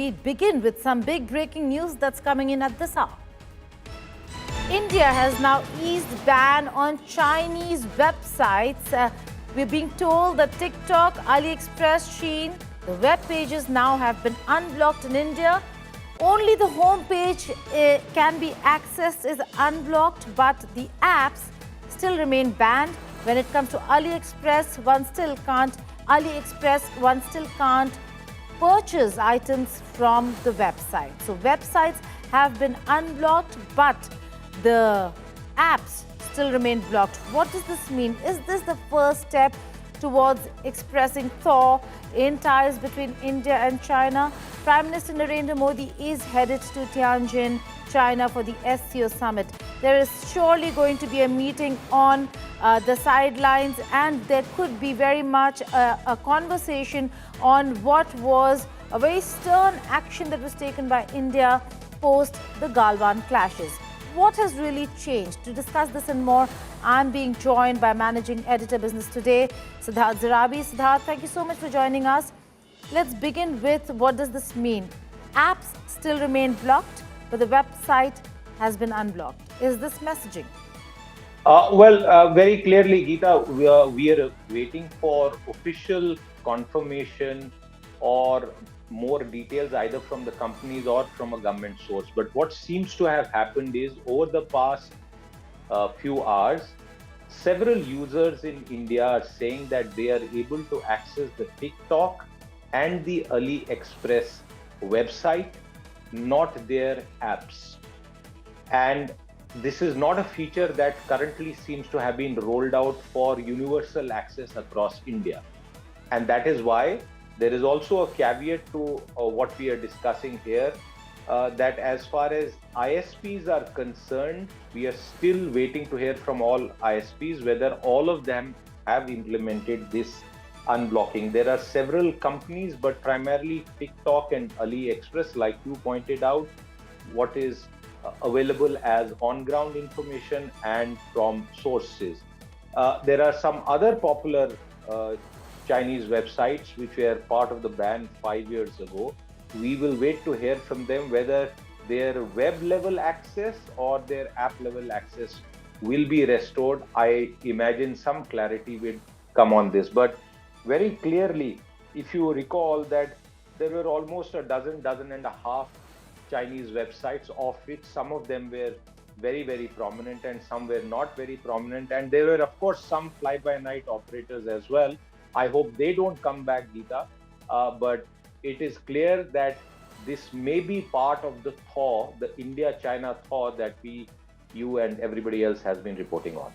we begin with some big breaking news that's coming in at this hour. India has now eased ban on Chinese websites. We're being told that TikTok, AliExpress, Shein, the web pages now have been unblocked in India. Only the home page can be accessed is unblocked, but the apps still remain banned. When it comes to AliExpress, one still can't purchase items from the website. So websites have been unblocked, but the apps still remain blocked. What does this mean? Is this the first step towards expressing thaw in ties between India and China? Prime Minister Narendra Modi is headed to Tianjin, China for the SCO summit. There is surely going to be a meeting on the sidelines, and there could be very much a conversation on what was a very stern action that was taken by India post the Galwan clashes. What has really changed? To discuss this and more, I'm being joined by Managing Editor Business Today, Siddharth Zarabi. Siddharth, thank you so much for joining us. Let's begin with what does this mean? Apps still remain blocked, but the website has been unblocked. Is this messaging? Very clearly, Geeta, we are waiting for official confirmation or more details either from the companies or from a government source. But what seems to have happened is over the past few hours, several users in India are saying that they are able to access the TikTok and the AliExpress website, not their apps. And this is not a feature that currently seems to have been rolled out for universal access across India. And that is why there is also a caveat to what we are discussing here, that as far as ISPs are concerned, we are still waiting to hear from all ISPs whether all of them have implemented this unblocking. There are several companies, but primarily TikTok and AliExpress, like you pointed out, what is available as on-ground information and from sources. There are some other popular Chinese websites which were part of the ban 5 years ago. We will wait to hear from them whether their web level access or their app level access will be restored. I imagine some clarity will come on this. But very clearly, if you recall that there were almost a dozen and a half Chinese websites, of which some of them were very, very prominent and some were not very prominent. And there were, of course, some fly-by-night operators as well. I hope they don't come back, Geeta. But it is clear that this may be part of the thaw, the India-China thaw that you and everybody else has been reporting on.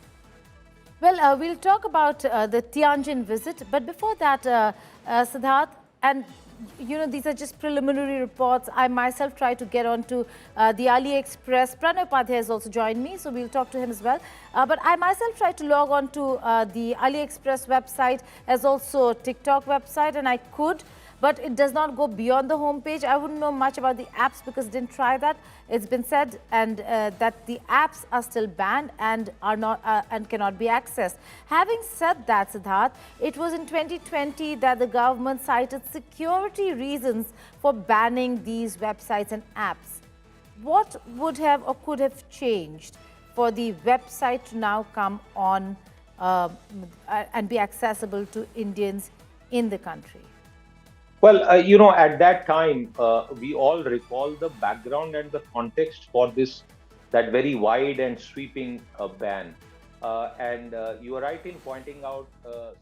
Well, we'll talk about the Tianjin visit. But before that, Siddharth, and these are just preliminary reports. I myself tried to get onto the AliExpress. Pranay Upadhyay has also joined me, so we'll talk to him as well. But I myself tried to log on to the AliExpress website as also TikTok website, and I could, but it does not go beyond the homepage. I wouldn't know much about the apps because I didn't try that. It's been said and that the apps are still banned and are not and cannot be accessed. Having said that, Siddharth, it was in 2020 that the government cited security reasons for banning these websites and apps. What would have or could have changed for the website to now come on and be accessible to Indians in the country? Well, at that time, we all recall the background and the context for that very wide and sweeping ban. And you are right in pointing out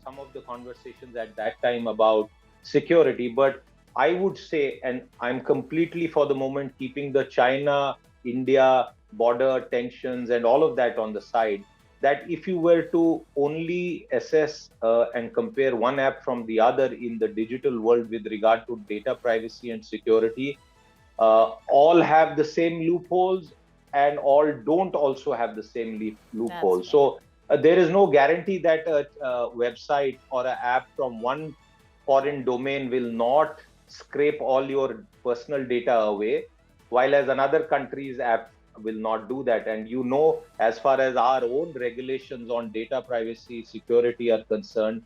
some of the conversations at that time about security. But I would say, and I'm completely for the moment keeping the China-India border tensions and all of that on the side, that if you were to only assess and compare one app from the other in the digital world with regard to data privacy and security, all have the same loopholes and all don't also have the same loopholes. Right. So there is no guarantee that a website or an app from one foreign domain will not scrape all your personal data away, while as another country's app will not do that. And as far as our own regulations on data privacy, security are concerned,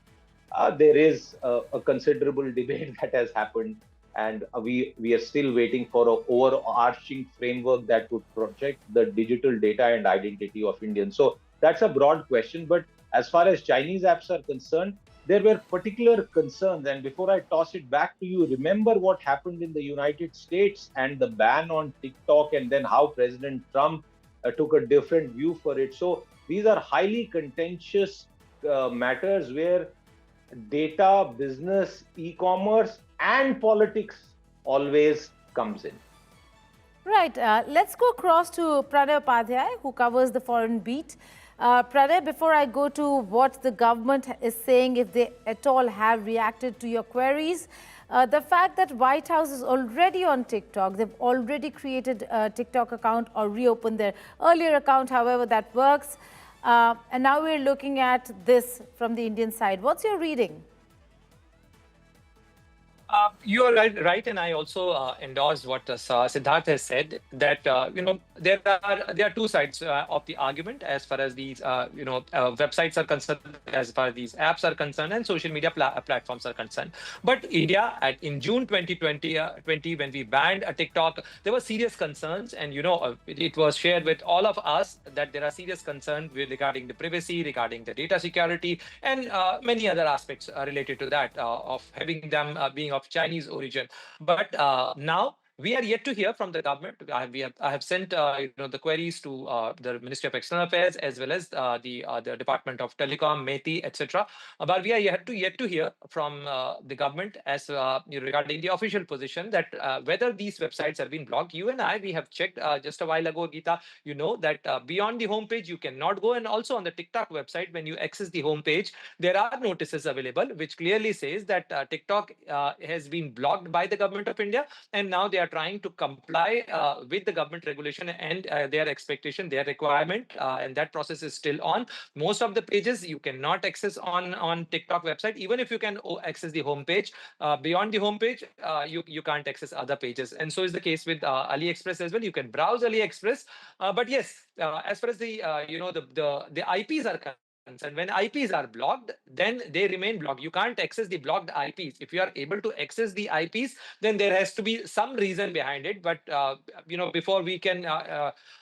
there is a considerable debate that has happened and we are still waiting for an overarching framework that would protect the digital data and identity of Indians. So that's a broad question, but as far as Chinese apps are concerned, there were particular concerns. And before I toss it back to you, remember what happened in the United States and the ban on TikTok, and then how President Trump took a different view for it. So these are highly contentious matters where data, business, e-commerce, and politics always comes in. Right. Let's go across to Pranay Upadhyay, who covers the foreign beat. Pranay, before I go to what the government is saying, if they at all have reacted to your queries, the fact that White House is already on TikTok, they've already created a TikTok account or reopened their earlier account, however that works. And now we're looking at this from the Indian side. What's your reading? You are right, and I also endorse what Siddharth has said. That there are two sides of the argument as far as these websites are concerned, as far as these apps are concerned, and social media platforms are concerned. But India, in June 2020, when we banned TikTok, there were serious concerns, and it was shared with all of us that there are serious concerns regarding the privacy, regarding the data security, and many other aspects related to that of having them being of Chinese origin. But now we are yet to hear from the government. I have sent the queries to the Ministry of External Affairs as well as the Department of Telecom, METI, etc. But we are yet to hear from the government as regarding the official position that whether these websites have been blocked. You and we have checked just a while ago, Geeta. You know that beyond the homepage you cannot go, and also on the TikTok website when you access the homepage, there are notices available which clearly says that TikTok has been blocked by the government of India, and now they are trying to comply with the government regulation and their expectation, their requirement, and that process is still on. Most of the pages you cannot access on TikTok website, even if you can access the homepage. Beyond the homepage, you can't access other pages, and so is the case with AliExpress as well. You can browse AliExpress, but yes, as far as the the IPs are concerned, when IPs are blocked, then they remain blocked. You can't access the blocked IPs. If you are able to access the IPs, then there has to be some reason behind it. But before we can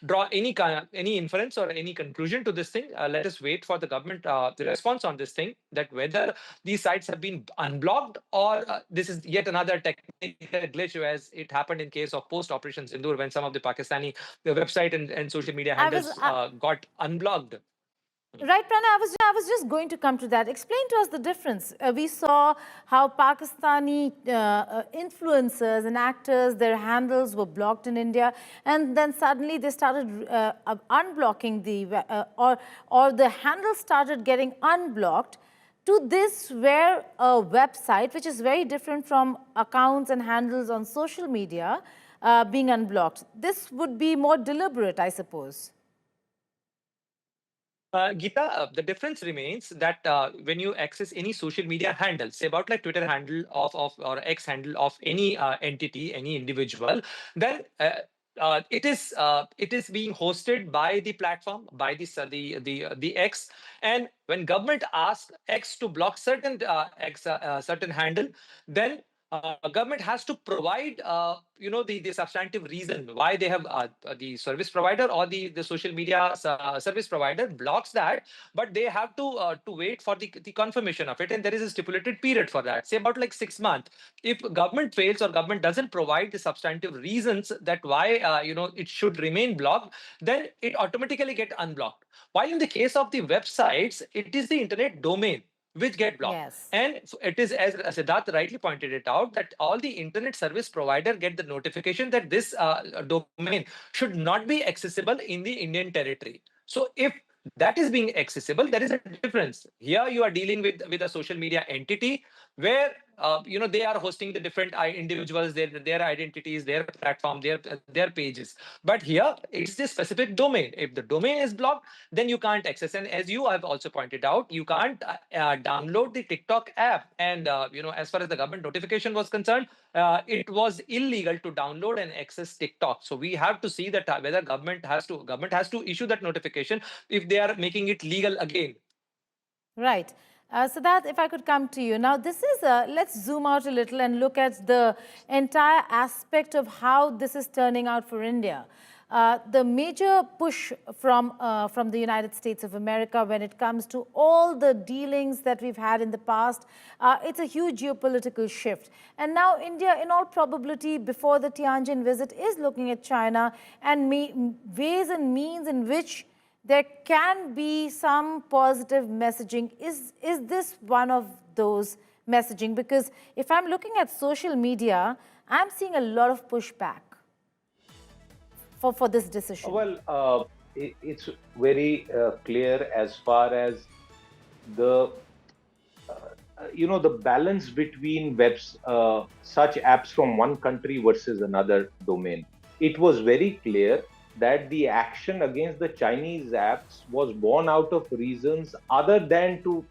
draw any inference or any conclusion to this thing, let us wait for the government the response on this thing, that whether these sites have been unblocked or this is yet another technical glitch, as it happened in case of post Operation Sindoor, when some of the Pakistani website and social media handles got unblocked. Right, Prana, I was just going to come to that. Explain to us the difference. We saw how Pakistani influencers and actors, their handles were blocked in India, and then suddenly they started unblocking or the handles started getting unblocked. To this, where a website, which is very different from accounts and handles on social media, being unblocked. This would be more deliberate, I suppose. Geeta, the difference remains that when you access any social media handle, say about like Twitter handle of or X handle of any entity, any individual, then it is being hosted by the platform, by the X, and when government asks X to block certain certain handle, then government has to provide the substantive reason why they have the service provider or the social media service provider blocks that, but they have to wait for the confirmation of it, and there is a stipulated period for that, say about like 6 months. If government fails or government doesn't provide the substantive reasons that why it should remain blocked, then it automatically get unblocked. While in the case of the websites, it is the internet domain which get blocked. Yes. And it is, as Siddharth rightly pointed it out, that all the internet service provider get the notification that this domain should not be accessible in the Indian territory. So if that is being accessible, there is a difference. Here you are dealing with a social media entity where they are hosting the different individuals, their identities, their platform, their pages. But here it's the specific domain. If the domain is blocked, then you can't access. And as you have also pointed out, you can't download the TikTok app. And as far as the government notification was concerned, it was illegal to download and access TikTok. So we have to see that whether government has to issue that notification if they are making it legal again. Right. Siddharth, if I could come to you. Now, this is, let's zoom out a little and look at the entire aspect of how this is turning out for India. The major push from the United States of America when it comes to all the dealings that we've had in the past, it's a huge geopolitical shift. And now India, in all probability, before the Tianjin visit, is looking at China and ways and means in which there can be some positive messaging. Is this one of those messaging? Because if I'm looking at social media, I'm seeing a lot of pushback for this decision. Well, it's very clear as far as the the balance between such apps from one country versus another domain. It was very clear that the action against the Chinese apps was born out of reasons other than to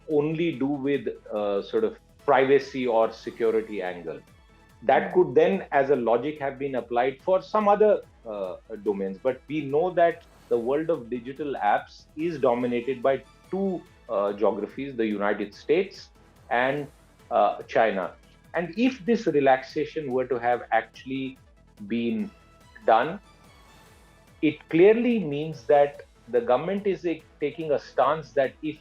only do with sort of privacy or security angle. That could then, as a logic, have been applied for some other domains. But we know that the world of digital apps is dominated by two geographies, the United States and China. And if this relaxation were to have actually been done, it clearly means that the government is taking a stance that if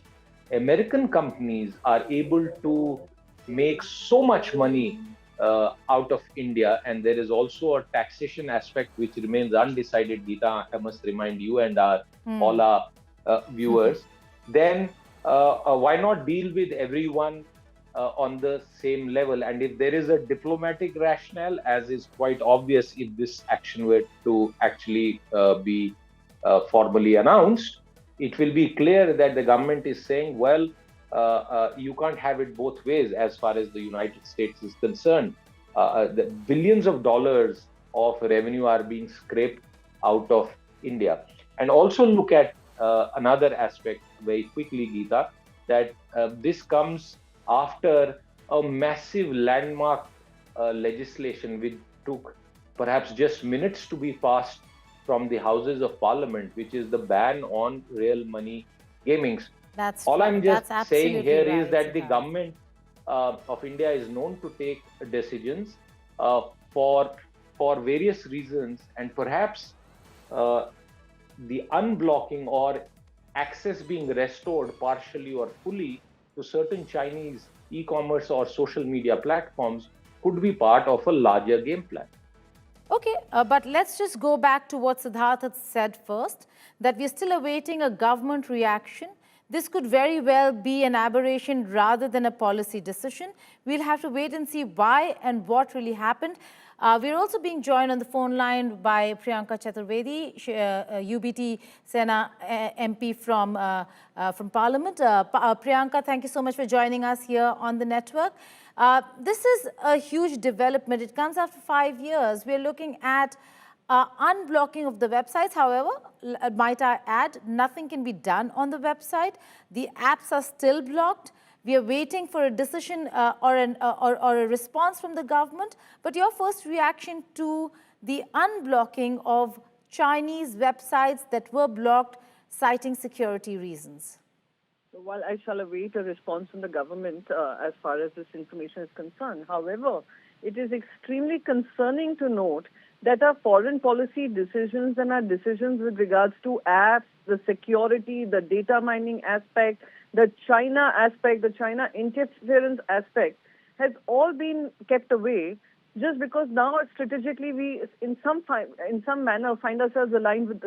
American companies are able to make so much money out of India, and there is also a taxation aspect which remains undecided, Geeta, I must remind you and all our viewers, then why not deal with everyone on the same level? And if there is a diplomatic rationale, as is quite obvious if this action were to actually be formally announced, it will be clear that the government is saying, well, you can't have it both ways as far as the United States is concerned. The billions of dollars of revenue are being scraped out of India. And also look at another aspect very quickly, Geeta, that this comes after a massive landmark legislation which took perhaps just minutes to be passed from the Houses of Parliament, which is the ban on real money gaming. All I'm just saying here is that the government of India is known to take decisions for various reasons, and perhaps the unblocking or access being restored partially or fully to certain Chinese e-commerce or social media platforms could be part of a larger game plan. Okay, but let's just go back to what Siddharth said first, that we're still awaiting a government reaction. This could very well be an aberration rather than a policy decision. We'll have to wait and see why and what really happened. We're also being joined on the phone line by Priyanka Chaturvedi, UBT Sena MP from Parliament. Priyanka, thank you so much for joining us here on the network. This is a huge development. It comes after 5 years. We're looking at unblocking of the websites. However, might I add, nothing can be done on the website. The apps are still blocked. We are waiting for a decision or a response from the government. But your first reaction to the unblocking of Chinese websites that were blocked, citing security reasons? While I shall await a response from the government as far as this information is concerned, however, it is extremely concerning to note that our foreign policy decisions and our decisions with regards to apps, the security, the data mining aspect, the China aspect, the China interference aspect, has all been kept away just because now strategically we, in some manner, find ourselves aligned with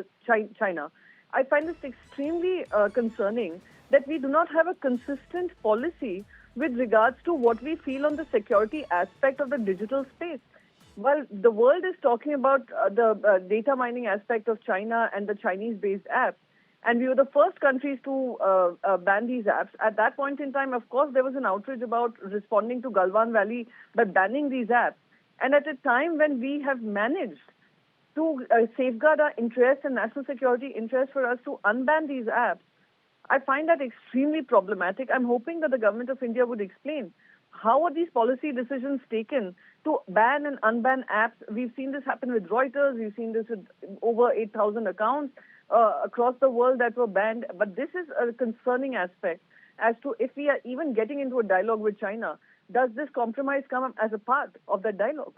China. I find this extremely concerning that we do not have a consistent policy with regards to what we feel on the security aspect of the digital space. Well, the world is talking about the data mining aspect of China and the Chinese-based apps. And we were the first countries to ban these apps. At that point in time, of course, there was an outrage about responding to Galwan Valley by banning these apps. And at a time when we have managed to safeguard our interests and national security interests for us to unban these apps, I find that extremely problematic. I'm hoping that the government of India would explain how are these policy decisions taken to ban and unban apps. We've seen this happen with Reuters. We've seen this with over 8,000 accounts across the world that were banned. But this is a concerning aspect. as to if we are even getting into a dialogue with China, does this compromise come as a part of that dialogue?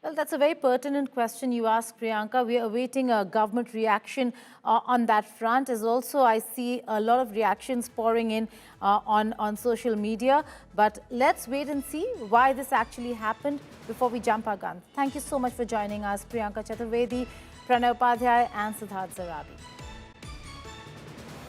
Well, that's a very pertinent question you asked, Priyanka. We are awaiting a government reaction on that front. As also, I see a lot of reactions pouring in on social media. But let's wait and see why this actually happened before we jump our guns. Thank you so much for joining us, Priyanka Chaturvedi, Pranay Upadhyay, and Siddharth Zarabi.